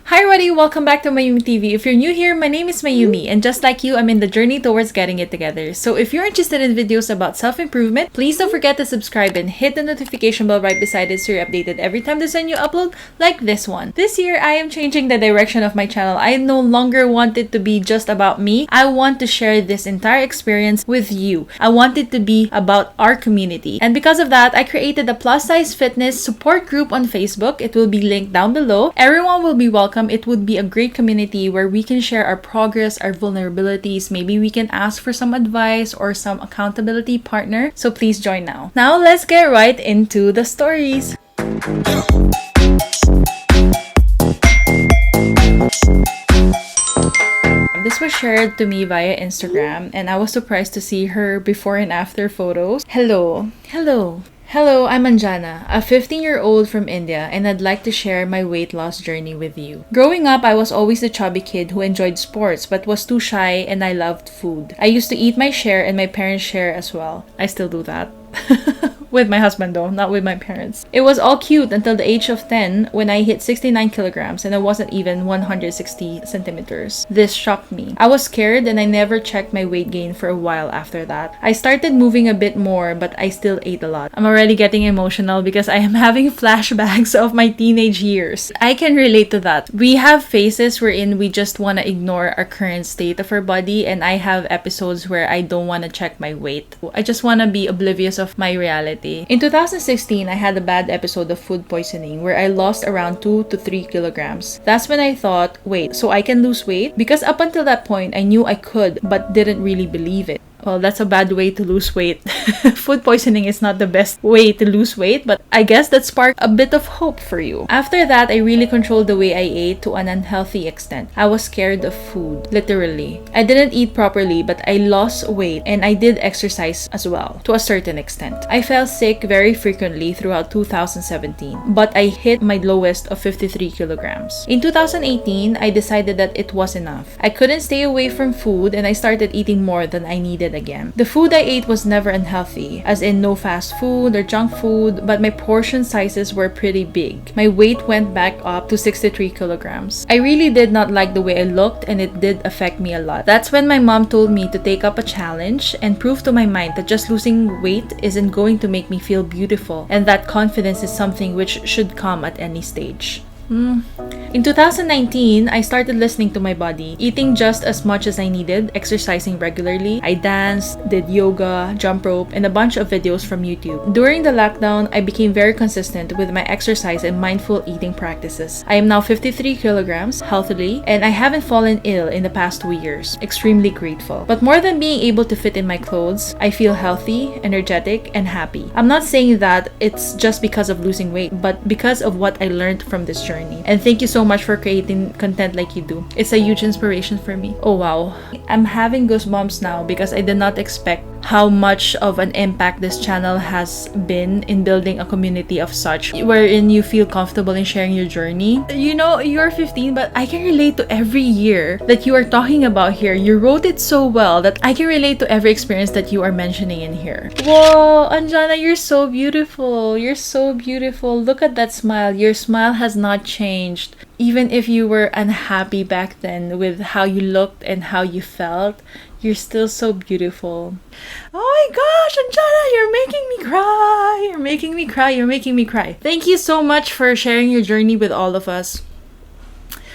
Hi everybody, welcome back to Mayumi TV. If you're new here, my name is Mayumi, and just like you, I'm in the journey towards getting it together. So if you're interested in videos about self-improvement, please don't forget to subscribe and hit the notification bell right beside it so you're updated every time there's a new upload like this one. This year, I am changing the direction of my channel. I no longer want it to be just about me. I want to share this entire experience with you. I want it to be about our community. And because of that, I created a plus-size fitness support group on Facebook. It will be linked down below. Everyone will be welcome. It would be a great community where we can share our progress, our vulnerabilities. Maybe we can ask for some advice or some accountability partner. So please join now. Now let's get right into the stories. This was shared to me via Instagram and I was surprised to see her before and after photos. Hello, I'm Anjana, a 15-year-old from India, and I'd like to share my weight loss journey with you. Growing up, I was always the chubby kid who enjoyed sports but was too shy, and I loved food. I used to eat my share and my parents' share as well. I still do that. With my husband though, not with my parents. It was all cute until the age of 10 when I hit 69 kilograms and I wasn't even 160 centimeters. This shocked me. I was scared and I never checked my weight gain for a while after that. I started moving a bit more but I still ate a lot. I'm already getting emotional because I am having flashbacks of my teenage years. I can relate to that. We have phases wherein we just want to ignore our current state of our body, and I have episodes where I don't want to check my weight. I just want to be oblivious of my reality. In 2016, I had a bad episode of food poisoning where I lost around 2 to 3 kilograms. That's when I thought, wait, so I can lose weight? Because up until that point, I knew I could but didn't really believe it. Well, that's a bad way to lose weight. Food poisoning is not the best way to lose weight, but I guess that sparked a bit of hope for you. After that, I really controlled the way I ate to an unhealthy extent. I was scared of food, literally. I didn't eat properly, but I lost weight and I did exercise as well, to a certain extent. I fell sick very frequently throughout 2017, but I hit my lowest of 53 kilograms. In 2018, I decided that it was enough. I couldn't stay away from food and I started eating more than I needed again. The food I ate was never unhealthy, as in no fast food or junk food, but my portion sizes were pretty big. My weight went back up to 63 kilograms. I really did not like the way I looked and it did affect me a lot. That's when my mom told me to take up a challenge and prove to my mind that just losing weight isn't going to make me feel beautiful and that confidence is something which should come at any stage. In 2019, I started listening to my body, eating just as much as I needed, exercising regularly. I danced, did yoga, jump rope, and a bunch of videos from YouTube. During the lockdown, I became very consistent with my exercise and mindful eating practices. I am now 53 kilograms, healthily, and I haven't fallen ill in the past 2 years. Extremely grateful. But more than being able to fit in my clothes, I feel healthy, energetic, and happy. I'm not saying that it's just because of losing weight, but because of what I learned from this journey. And thank you so much for creating content like you do. It's a huge inspiration for me. Oh wow. I'm having goosebumps now because I did not expect how much of an impact this channel has been in building a community of such wherein you feel comfortable in sharing your journey. You know, you're 15 but I can relate to every year that you are talking about here. You wrote it so well that I can relate to every experience that you are mentioning in here. Whoa, Anjana, you're so beautiful. You're so beautiful. Look at that smile. Your smile has not changed. Even if you were unhappy back then with how you looked and how you felt, you're still so beautiful. Oh my gosh, Anjana, you're making me cry. You're making me cry. You're making me cry. Thank you so much for sharing your journey with all of us.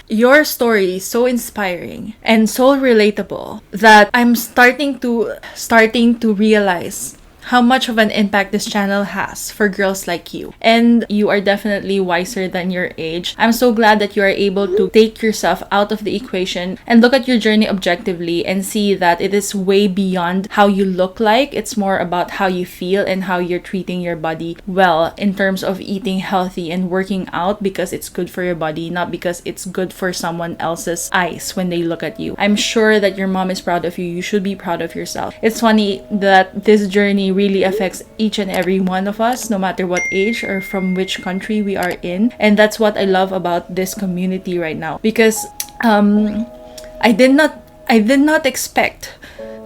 Your story is so inspiring and so relatable that I'm starting to realize how much of an impact this channel has for girls like you. And you are definitely wiser than your age. I'm so glad that you are able to take yourself out of the equation and look at your journey objectively and see that it is way beyond how you look like. It's more about how you feel and how you're treating your body well in terms of eating healthy and working out because it's good for your body, not because it's good for someone else's eyes when they look at you. I'm sure that your mom is proud of you. You should be proud of yourself. It's funny that this journey really affects each and every one of us, no matter what age or from which country we are in. And that's what I love about this community right now, because I did not expect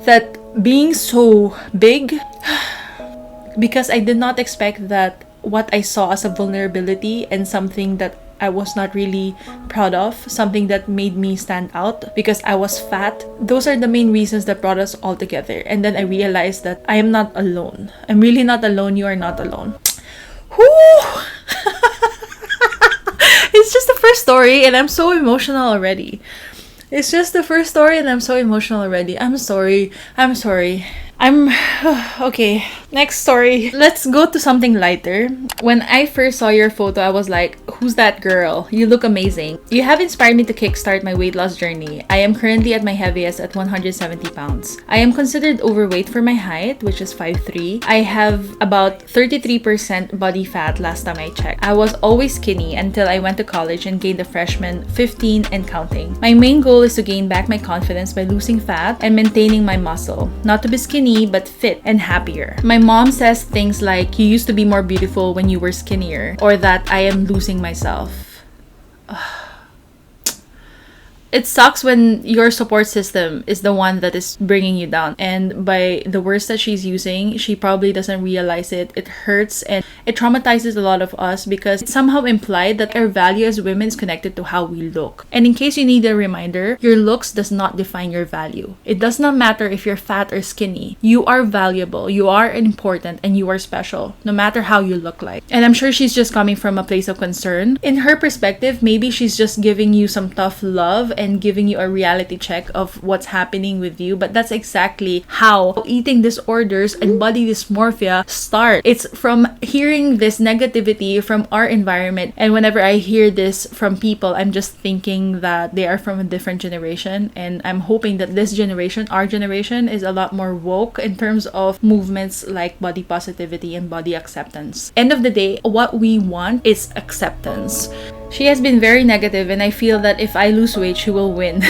that being so big, because I did not expect that what I saw as a vulnerability and something that I was not really proud of, something that made me stand out because I was fat. Those are the main reasons that brought us all together. And then I realized that I am not alone. I'm really not alone. You are not alone. Whew! It's just the first story and I'm so emotional already. It's just the first story and I'm so emotional already. I'm sorry. Okay. Next story. Let's go to something lighter. When I first saw your photo, I was like, who's that girl? You look amazing. You have inspired me to kickstart my weight loss journey. I am currently at my heaviest at 170 pounds. I am considered overweight for my height, which is 5'3". I have about 33% body fat last time I checked. I was always skinny until I went to college and gained a freshman 15 and counting. My main goal is to gain back my confidence by losing fat and maintaining my muscle. Not to be skinny, but fit and happier. My mom says things like, you used to be more beautiful when you were skinnier, or that I am losing myself. It sucks when your support system is the one that is bringing you down. And by the words that she's using, she probably doesn't realize it. It hurts and it traumatizes a lot of us because it's somehow implied that our value as women is connected to how we look. And in case you need a reminder, your looks does not define your value. It does not matter if you're fat or skinny. You are valuable, you are important, and you are special, no matter how you look like. And I'm sure she's just coming from a place of concern. In her perspective, maybe she's just giving you some tough love and giving you a reality check of what's happening with you. But that's exactly how eating disorders and body dysmorphia start. It's from hearing this negativity from our environment. And whenever I hear this from people, I'm just thinking that they are from a different generation. And I'm hoping that this generation, our generation, is a lot more woke in terms of movements like body positivity and body acceptance. End of the day, what we want is acceptance. She has been very negative and I feel that if I lose weight, she will win.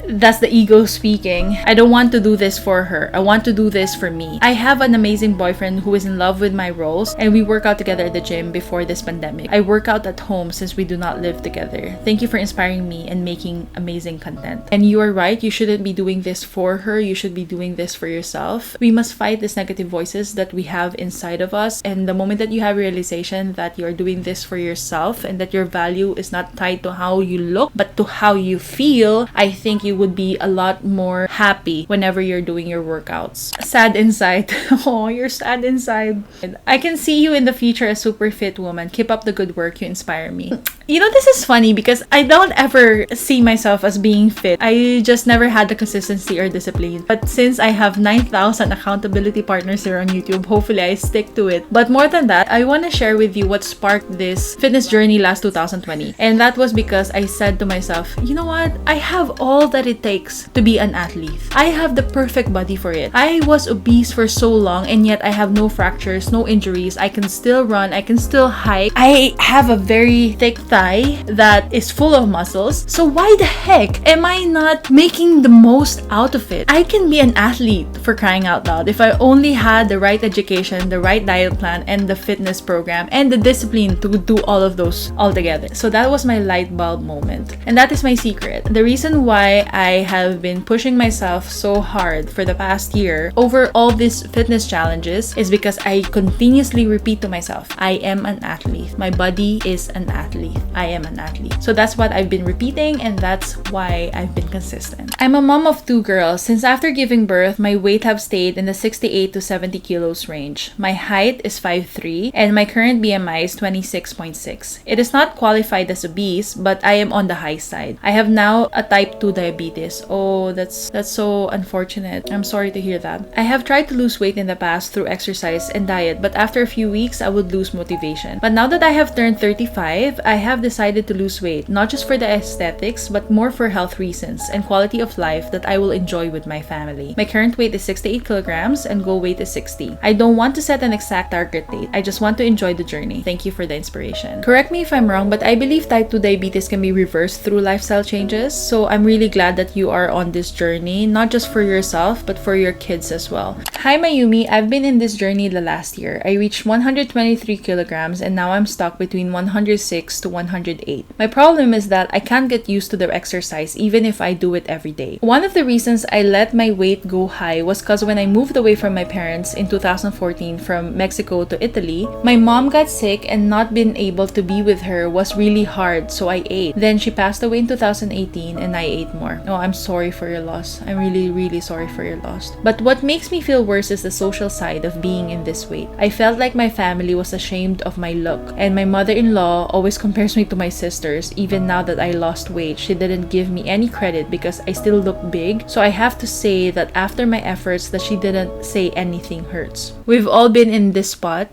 That's the ego speaking. I don't want to do this for her. I want to do this for me. I have an amazing boyfriend who is in love with my roles and we work out together at the gym before this pandemic. I work out at home since we do not live together. Thank you for inspiring me and making amazing content. And you are right, you shouldn't be doing this for her. You should be doing this for yourself. We must fight these negative voices that we have inside of us. And the moment that you have realization that you're doing this for yourself and that your value is not tied to how you look but to how you feel, I think you would be a lot more happy whenever you're doing your workouts. Sad inside. Oh, you're sad inside. I can see you in the future a super fit woman. Keep up the good work. You inspire me. You know, this is funny because I don't ever see myself as being fit. I just never had the consistency or discipline. But since I have 9,000 accountability partners here on YouTube, hopefully I stick to it. But more than that, I want to share with you what sparked this fitness journey last 2020. And that was because I said to myself, you know what? I have all that it takes to be an athlete. I have the perfect body for it. I was obese for so long and yet I have no fractures, no injuries. I can still run. I can still hike. I have a very thick thigh that is full of muscles. So why the heck am I not making the most out of it? I can be an athlete, for crying out loud, if I only had the right education, the right diet plan, and the fitness program, and the discipline to do all of those all together. So that was my light bulb moment. And that is my secret. The reason why I have been pushing myself so hard for the past year over all these fitness challenges is because I continuously repeat to myself, I am an athlete. My body is an athlete. I am an athlete. So that's what I've been repeating and that's why I've been consistent. I'm a mom of 2 girls. Since after giving birth, my weight have stayed in the 68 to 70 kilos range. My height is 5'3" and my current BMI is 26.6. It is not qualified as obese, but I am on the high side. I have now a type 2 diabetes. Oh, that's so unfortunate. I'm sorry to hear that. I have tried to lose weight in the past through exercise and diet, but after a few weeks, I would lose motivation. But now that I have turned 35, I have decided to lose weight, not just for the aesthetics, but more for health reasons and quality of life that I will enjoy with my family. My current weight is 68 kilograms and goal weight is 60. I don't want to set an exact target date. I just want to enjoy the journey. Thank you for the inspiration. Correct me if I'm wrong, but I believe type 2 diabetes can be reversed through lifestyle changes, so I'm really glad glad that you are on this journey, not just for yourself, but for your kids as well. Hi Mayumi, I've been in this journey the last year. I reached 123 kilograms and now I'm stuck between 106 to 108. My problem is that I can't get used to the exercise even if I do it every day. One of the reasons I let my weight go high was because when I moved away from my parents in 2014 from Mexico to Italy, my mom got sick and not being able to be with her was really hard, so I ate. Then she passed away in 2018 and I ate more. Oh, I'm sorry for your loss. I'm really sorry for your loss. But what makes me feel worse is the social side of being in this weight. I felt like my family was ashamed of my look, and my mother-in-law always compares me to my sisters. Even now that I lost weight, she didn't give me any credit because I still look big. So I have to say that after my efforts, that she didn't say anything hurts. We've all been in this spot.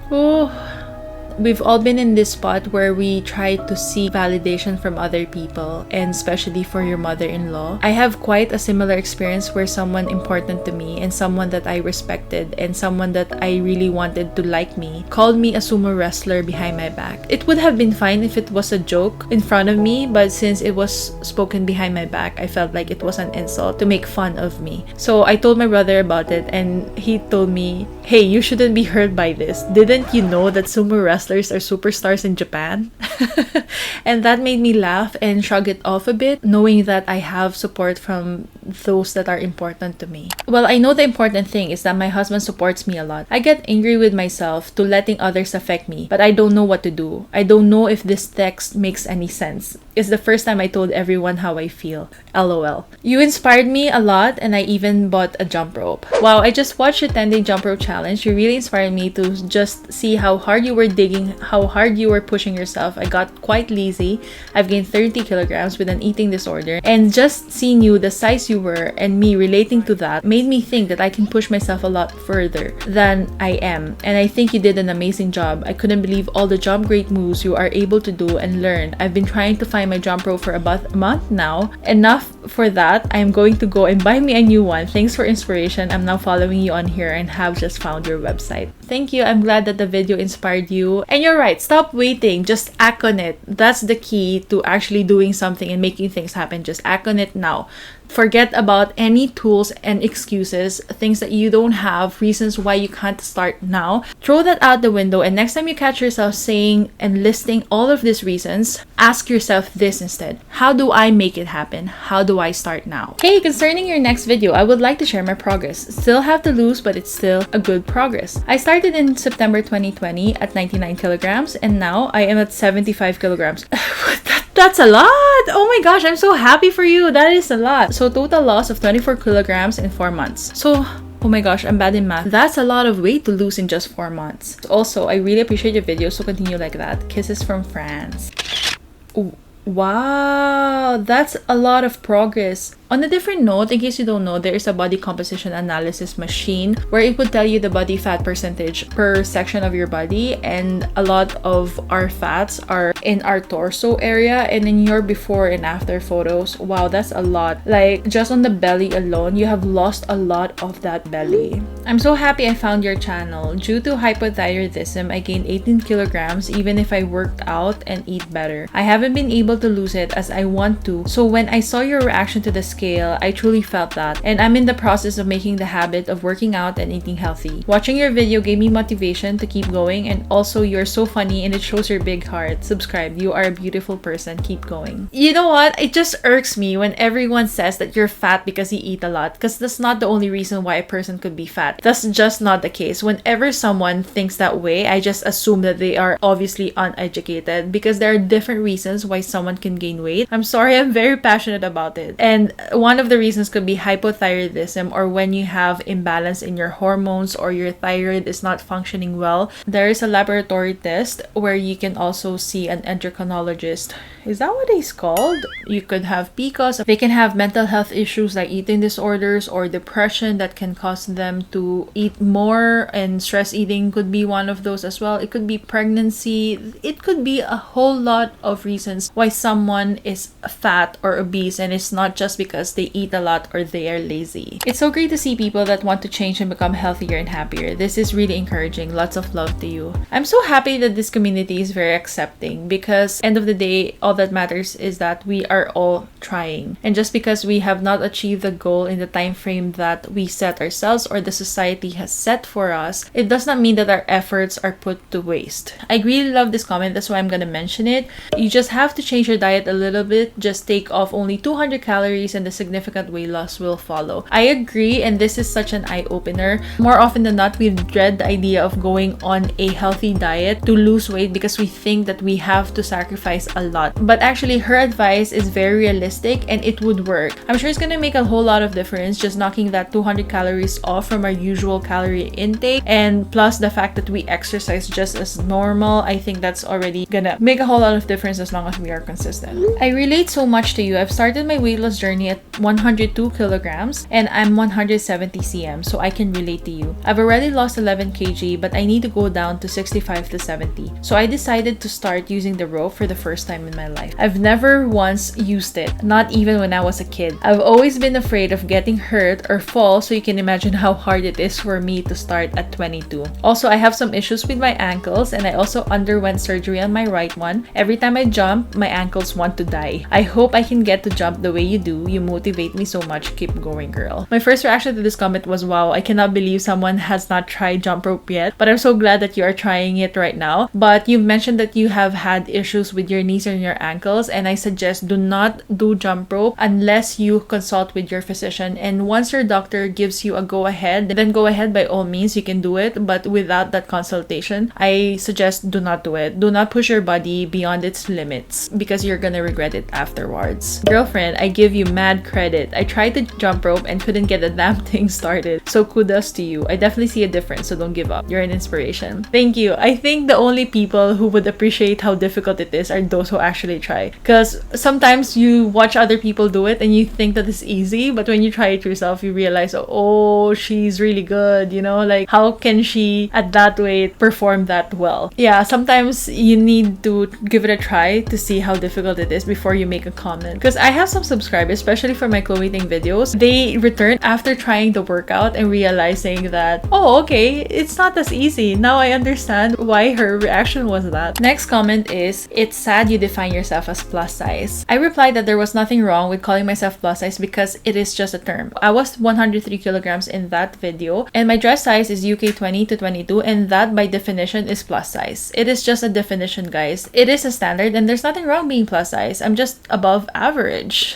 Oh, we've all been in this spot where we try to seek validation from other people, and especially for your mother-in-law. I have quite a similar experience where someone important to me and someone that I respected and someone that I really wanted to like me called me a sumo wrestler behind my back. It would have been fine if it was a joke in front of me, but since it was spoken behind my back, I felt like it was an insult to make fun of me. So I told my brother about it and he told me, "Hey, you shouldn't be hurt by this. Didn't you know that sumo wrestlers are superstars in Japan?" And that made me laugh and shrug it off a bit, knowing that I have support from those that are important to me. Well, I know the important thing is that my husband supports me a lot. I get angry with myself to letting others affect me, but I don't know what to do. I don't know if this text makes any sense. It's the first time I told everyone how I feel. LOL. You inspired me a lot and I even bought a jump rope. Wow, I just watched your 10-day jump rope challenge. You really inspired me to just see how hard you were digging, how hard you were pushing yourself. I got quite lazy. I've gained 30 kilograms with an eating disorder, and just seeing you, the size you were, and me relating to that made me think that I can push myself a lot further than I am. And I think you did an amazing job. I couldn't believe all the jump great moves you are able to do and learn. I've been trying to find my jump rope for about a month now. Enough for that. I'm going to go and buy me a new one. Thanks for inspiration. I'm now following you on here and have just found your website. Thank you. I'm glad that the video inspired you. And you're right. Stop waiting. Just act on it. That's the key to actually doing something and making things happen. Just act on it now. Forget about any tools and excuses, things that you don't have, reasons why you can't start now. Throw that out the window, and next time you catch yourself saying and listing all of these reasons, ask yourself this instead. How do I make it happen? How do I start now? Hey, concerning your next video, I would like to share my progress. Still have to lose, but it's still a good progress. I started in September 2020 at 99 kilograms, and now I am at 75 kilograms. That's a lot! Oh my gosh, I'm so happy for you. That is a lot. So total loss of 24 kilograms in 4 months. So, oh my gosh, I'm bad in math. That's a lot of weight to lose in just 4 months. Also, I really appreciate your video, so continue like that. Kisses from France. Ooh. Wow, that's a lot of progress. On a different note, in case you don't know, there is a body composition analysis machine where it would tell you the body fat percentage per section of your body, and a lot of our fats are in our torso area and in your before and after photos. Wow, that's a lot. Like, just on the belly alone, you have lost a lot of that belly. I'm so happy I found your channel. Due to hypothyroidism, I gained 18 kilograms even if I worked out and eat better. I haven't been able to lose it as I want to, so when I saw your reaction to the scale, I truly felt that, and I'm in the process of making the habit of working out and eating healthy. Watching your video gave me motivation to keep going, and also you're so funny and it shows your big heart. Subscribe. You are a beautiful person. Keep going. You know what? It just irks me when everyone says that you're fat because you eat a lot, because that's not the only reason why a person could be fat. That's just not the case. Whenever someone thinks that way, I just assume that they are obviously uneducated, because there are different reasons why someone can gain weight. I'm sorry, I'm very passionate about it. And one of the reasons could be hypothyroidism, or when you have imbalance in your hormones or your thyroid is not functioning well. There is a laboratory test where you can also see an endocrinologist. Is that what it's called? You could have PCOS. They can have mental health issues like eating disorders or depression that can cause them to eat more, and stress eating could be one of those as well. It could be pregnancy. It could be a whole lot of reasons why someone is fat or obese, and it's not just because because they eat a lot or they are lazy. It's so great to see people that want to change and become healthier and happier. This is really encouraging. Lots of love to you. I'm so happy that this community is very accepting because end of the day, all that matters is that we are all trying. And just because we have not achieved the goal in the time frame that we set ourselves or the society has set for us, it does not mean that our efforts are put to waste. I really love this comment. That's why I'm gonna mention it. You just have to change your diet a little bit. Just take off only 200 calories and the significant weight loss will follow. I agree, and this is such an eye-opener. More often than not, we dread the idea of going on a healthy diet to lose weight because we think that we have to sacrifice a lot. But actually, her advice is very realistic and it would work. I'm sure it's gonna make a whole lot of difference just knocking that 200 calories off from our usual calorie intake, and plus the fact that we exercise just as normal. I think that's already gonna make a whole lot of difference as long as we are consistent. I relate so much to you. I've started my weight loss journey at 102 kilograms and I'm 170 cm, so I can relate to you. I've already lost 11 kg, but I need to go down to 65 to 70. So I decided to start using the rope for the first time in my life. I've never once used it, not even when I was a kid. I've always been afraid of getting hurt or fall, so you can imagine how hard it is for me to start at 22. Also, I have some issues with my ankles and I also underwent surgery on my right one. Every time I jump, my ankles want to die. I hope I can get to jump the way you do. You motivate me so much. Keep going, girl. My first reaction to this comment was, wow, I cannot believe someone has not tried jump rope yet, but I'm so glad that you are trying it right now. But you've mentioned that you have had issues with your knees and your ankles, and I suggest do not do jump rope unless you consult with your physician. And once your doctor gives you a go-ahead, then go ahead, by all means, you can do it. But without that consultation, I suggest do not do it. Do not push your body beyond its limits because you're gonna regret it afterwards. Girlfriend, I give you mad credit. I tried to jump rope and couldn't get the damn thing started. So kudos to you. I definitely see a difference, so don't give up. You're an inspiration. Thank you. I think the only people who would appreciate how difficult it is are those who actually try. Because sometimes you watch other people do it and you think that it's easy, but when you try it yourself, you realize, oh, she's really good, you know? Like, how can she at that weight perform that well? Yeah, sometimes you need to give it a try to see how difficult it is before you make a comment. Because I have some subscribers, especially for my clothing videos, they returned after trying the workout and realizing that, oh, okay, it's not as easy. Now I understand why her reaction was that. Next comment is, it's sad you define yourself as plus size. I replied that there was nothing wrong with calling myself plus size because it is just a term. I was 103 kilograms in that video and my dress size is UK 20 to 22, and that by definition is plus size. It is just a definition, guys. It is a standard and there's nothing wrong being plus size. I'm just above average.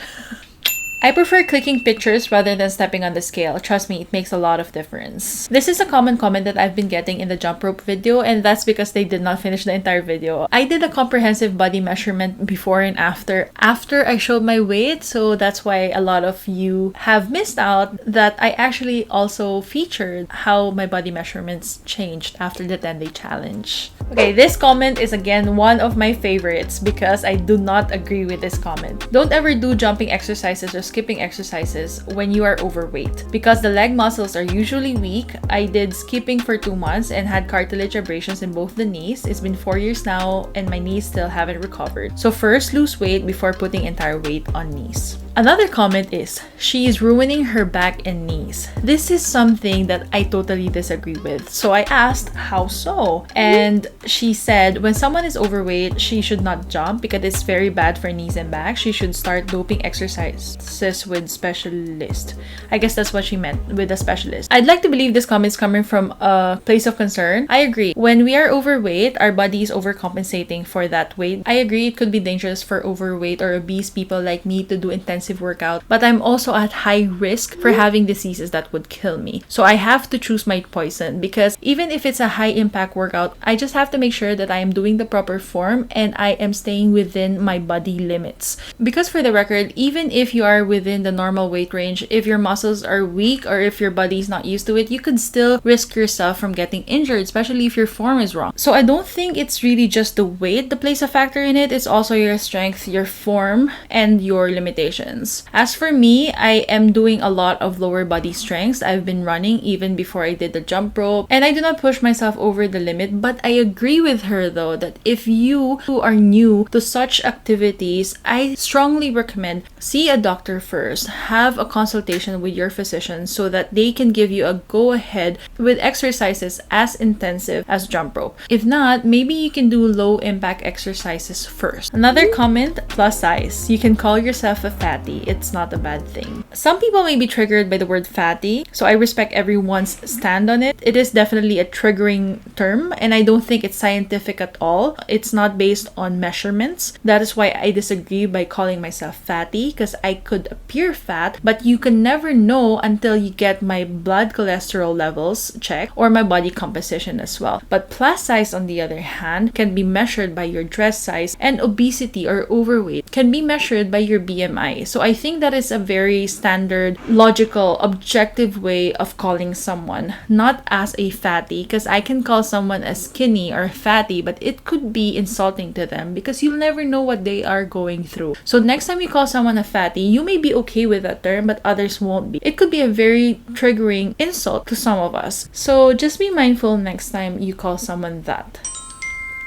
I prefer clicking pictures rather than stepping on the scale. Trust me, it makes a lot of difference. This is a common comment that I've been getting in the jump rope video, and that's because they did not finish the entire video. I did a comprehensive body measurement before and after I showed my weight, so that's why a lot of you have missed out that I actually also featured how my body measurements changed after the 10-day challenge. Okay, this comment is again one of my favorites because I do not agree with this comment. Don't ever do jumping exercises or skipping exercises when you are overweight because the leg muscles are usually weak. I did skipping for 2 months and had cartilage abrasions in both the knees. It's been 4 years now and my knees still haven't recovered. So first lose weight before putting entire weight on knees. Another comment is, she is ruining her back and knees. This is something that I totally disagree with. So I asked, how so? And she said, when someone is overweight, she should not jump because it's very bad for knees and back. She should start doping exercises with specialist. I guess that's what she meant with a specialist. I'd like to believe this comment is coming from a place of concern. I agree. When we are overweight, our body is overcompensating for that weight. I agree it could be dangerous for overweight or obese people like me to do intensive workout, but I'm also at high risk for having diseases that would kill me. So I have to choose my poison because even if it's a high impact workout, I just have to make sure that I am doing the proper form and I am staying within my body limits. Because for the record, even if you are within the normal weight range, if your muscles are weak or if your body is not used to it, you could still risk yourself from getting injured, especially if your form is wrong. So I don't think it's really just the weight that plays a factor in it. It's also your strength, your form, and your limitations. positions. As for me, I am doing a lot of lower body strengths. I've been running even before I did the jump rope, and I do not push myself over the limit. But I agree with her though that if you who are new to such activities, I strongly recommend see a doctor first, have a consultation with your physician so that they can give you a go ahead with exercises as intensive as jump rope. If not, maybe you can do low impact exercises first. Another comment, plus size. You can call yourself a fatty. It's not a bad thing. Some people may be triggered by the word fatty, so I respect everyone's stand on it. It is definitely a triggering term, and I don't think it's scientific at all. It's not based on measurements. That is why I disagree by calling myself fatty, because I could appear fat, but you can never know until you get my blood cholesterol levels checked or my body composition as well. But plus size, on the other hand, can be measured by your dress size, and obesity or overweight can be measured by your BMI. So I think that is a very standard, logical, objective way of calling someone, not as a fatty, because I can call someone a skinny or fatty, but it could be insulting to them because you'll never know what they are going through. So next time you call someone a fatty, you may be okay with that term, but others won't be. It could be a very triggering insult to some of us. So just be mindful next time you call someone that.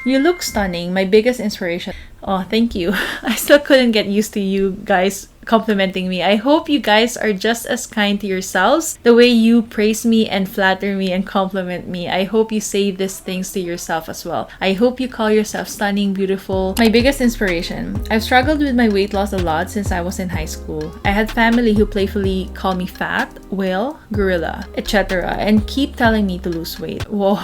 You look stunning. My biggest inspiration. Oh, thank you. I still couldn't get used to you guys complimenting me. I hope you guys are just as kind to yourselves the way you praise me and flatter me and compliment me. I hope you say these things to yourself as well. I hope you call yourself stunning, beautiful. My biggest inspiration. I've struggled with my weight loss a lot since I was in high school. I had family who playfully call me fat, whale, gorilla, etc. and keep telling me to lose weight. Whoa.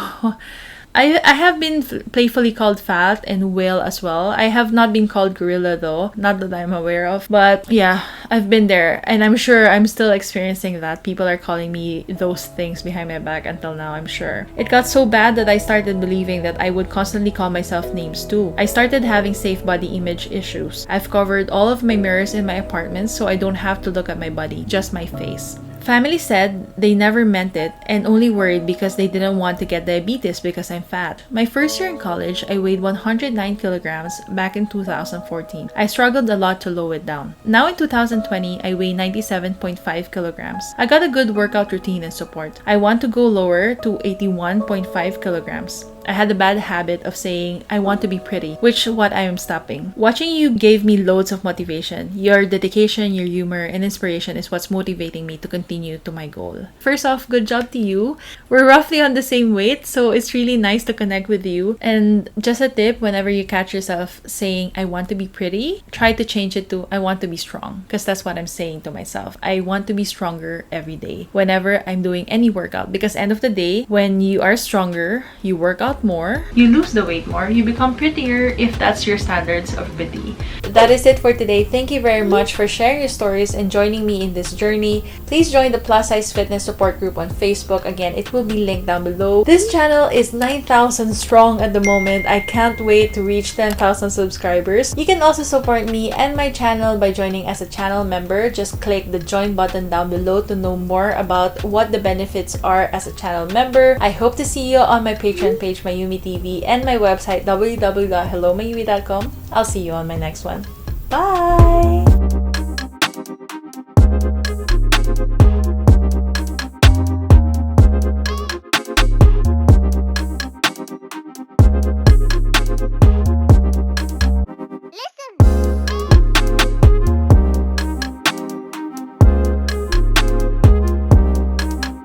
I have been playfully called fat and whale as well. I have not been called gorilla though, not that I'm aware of. But yeah, I've been there, and I'm sure I'm still experiencing that. People are calling me those things behind my back until now, I'm sure. It got so bad that I started believing that I would constantly call myself names too. I started having safe body image issues. I've covered all of my mirrors in my apartment so I don't have to look at my body, just my face. Family said they never meant it and only worried because they didn't want to get diabetes because I'm fat. My first year in college, I weighed 109 kilograms back in 2014. I struggled a lot to lower it down. Now in 2020, I weigh 97.5 kilograms. I got a good workout routine and support. I want to go lower to 81.5 kilograms. I had a bad habit of saying I want to be pretty, which what I am stopping. Watching you gave me loads of motivation. Your dedication, your humor, and inspiration is what's motivating me to continue to my goal. First off, good job to you. We're roughly on the same weight, so it's really nice to connect with you. And just a tip, whenever you catch yourself saying I want to be pretty, try to change it to I want to be strong, because that's what I'm saying to myself. I want to be stronger every day whenever I'm doing any workout, because end of the day, when you are stronger, you work out more, you lose the weight more, you become prettier if that's your standards of pretty. That is it for today. Thank you very much for sharing your stories and joining me in this journey. Please join the Plus Size Fitness Support Group on Facebook. Again, it will be linked down below. This channel is 9,000 strong at the moment. I can't wait to reach 10,000 subscribers. You can also support me and my channel by joining as a channel member. Just click the join button down below to know more about what the benefits are as a channel member. I hope to see you on my Patreon page, Mayumi TV, and my website www.hellomayumitv.com. I'll see you on my next one. Bye!